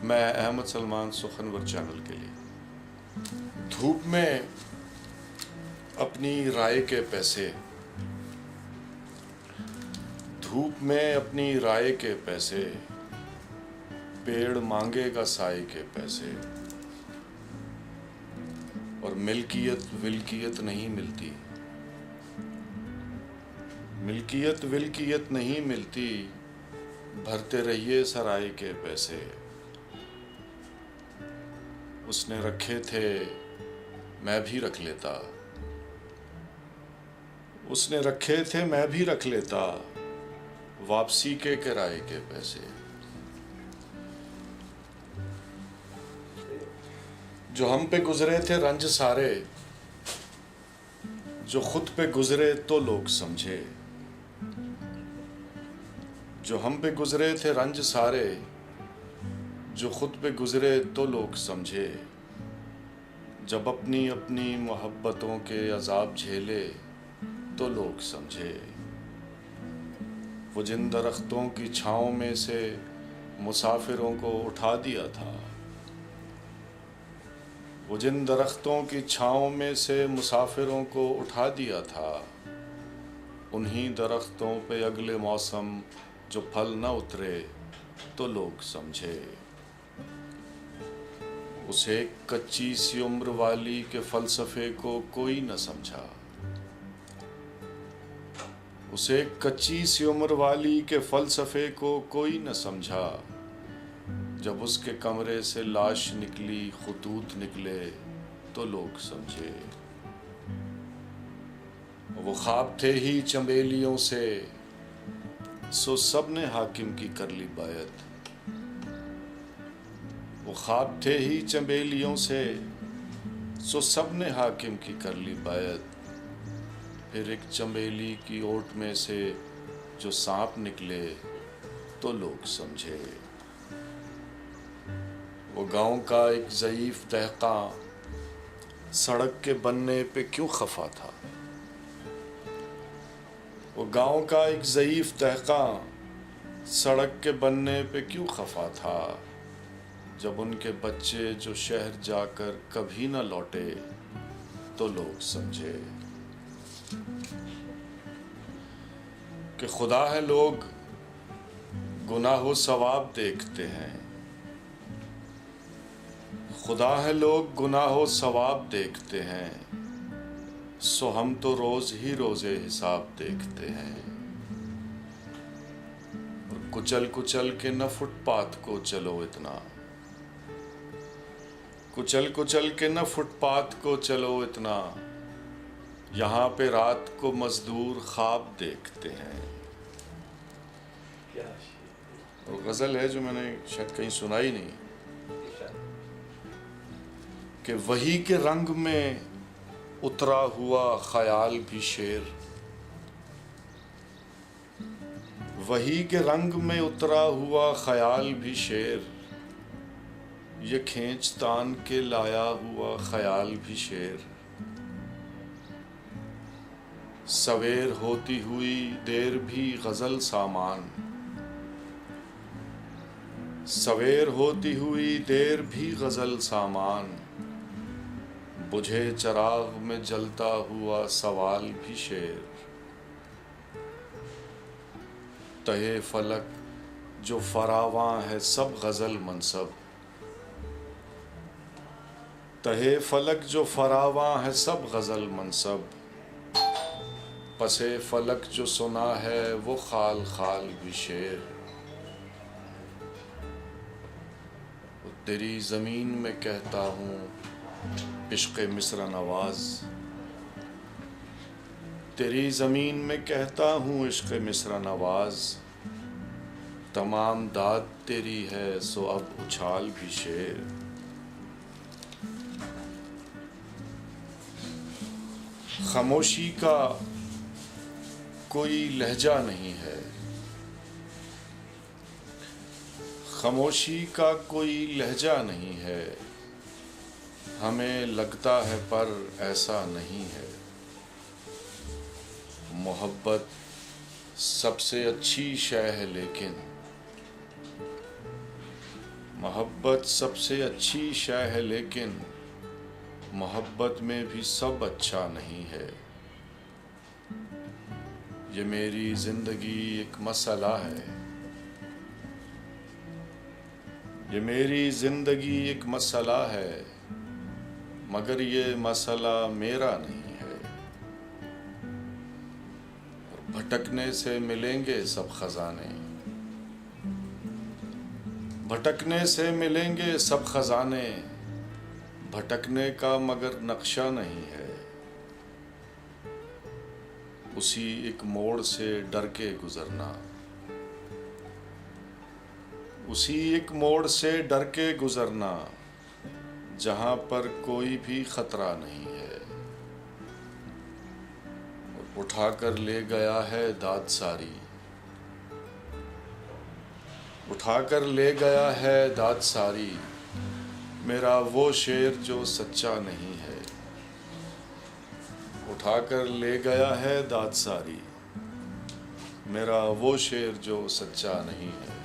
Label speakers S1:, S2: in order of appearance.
S1: मैं अहमद सलमान सुखनवर चैनल के लिए। धूप में अपनी राय के पैसे, धूप में अपनी राय के पैसे, पेड़ मांगेगा साए के पैसे, और मिल्कियत विल्कियत नहीं मिलती, मिल्कियत विल्कियत नहीं मिलती, भरते रहिए सराय के पैसे। उसने रखे थे मैं भी रख लेता, उसने रखे थे मैं भी रख लेता, वापसी के किराए के पैसे। जो हम पे गुजरे थे रंज सारे, जो खुद पे गुजरे तो लोग समझे। जो हम पे गुजरे थे रंज सारे, जो खुद पे गुजरे तो लोग समझे। जब अपनी अपनी मोहब्बतों के अजाब झेले तो लोग समझे। वो जिन दरख्तों की छाँव में से मुसाफिरों को उठा दिया था, वो जिन दरख्तों की छाँव में से मुसाफिरों को उठा दिया था, उन्हीं दरख्तों पे अगले मौसम जो फल न उतरे तो लोग समझे। उसे कच्ची सी उम्र वाली के फलसफे को कोई न समझा, उसे कच्ची सी उम्र वाली के फलसफे को कोई न समझा। जब उसके कमरे से लाश निकली, खुतूत निकले तो लोग समझे। वो ख्वाब थे ही चंबेलियों से, सो सब ने हाकिम की कर ली बायत। वो ख्वाब थे ही चंबेलियों से, सो सब ने हाकिम की कर ली बायत। फिर एक चंबेली की ओट में से जो सांप निकले तो लोग समझे। वो गांव का एक ज़ईफ दहका सड़क के बनने पे क्यों खफा था। वो गांव का एक ज़ईफ दहका सड़क के बनने पे क्यों खफा था। जब उनके बच्चे जो शहर जाकर कभी न लौटे तो लोग समझे कि खुदा है लोग गुनाहो सवाब देखते हैं। खुदा है लोग गुनाहो सवाब देखते हैं, सो हम तो रोज ही रोजे हिसाब देखते हैं। और कुचल कुचल के न फुटपाथ को चलो इतना, कुचल कुचल के न फुटपाथ को चलो इतना, यहाँ पे रात को मजदूर ख्वाब देखते हैं। और गज़ल है जो मैंने शायद कहीं सुनाई नहीं, कि वही के रंग में उतरा हुआ ख्याल भी शेर, वही के रंग में उतरा हुआ ख्याल भी शेर, ये खींच तान के लाया हुआ ख्याल भी शेर। सवेर होती हुई देर भी गज़ल सामान, सवेर होती हुई देर भी गज़ल सामान, बुझे चराग में जलता हुआ सवाल भी शेर। तहे फलक जो फरावां है सब गज़ल मनसब, तहे फलक जो फरावां है सब गज़ल मनसब, पसे फलक जो सुना है वो खाल खाल भी शेर। तेरी ज़मीन में कहता हूँ इश्क़ मिस्र नवाज, तेरी ज़मीन में कहता हूँ इश्क़ मिस्र नवाज, तमाम दाद तेरी है सो अब उछाल भी शेर। खामोशी का कोई लहजा नहीं है, खामोशी का कोई लहजा नहीं है, हमें लगता है पर ऐसा नहीं है। मोहब्बत सबसे अच्छी शय है लेकिन, मोहब्बत सबसे अच्छी शय है, लेकिन मोहब्बत में भी सब अच्छा नहीं है। ये मेरी जिंदगी एक मसला है, ये मेरी जिंदगी एक मसला है, मगर ये मसला मेरा नहीं है। और भटकने से मिलेंगे सब खजाने, भटकने से मिलेंगे सब खजाने, भटकने का मगर नक्शा नहीं है। उसी एक मोड़ से डर के गुजरना, उसी एक मोड़ से डर के गुजरना, जहां पर कोई भी खतरा नहीं है। और उठाकर ले गया है दाद सारी, उठाकर ले गया है दाद सारी, मेरा वो शेर जो सच्चा नहीं है। उठाकर ले गया है दाद सारी, मेरा वो शेर जो सच्चा नहीं है।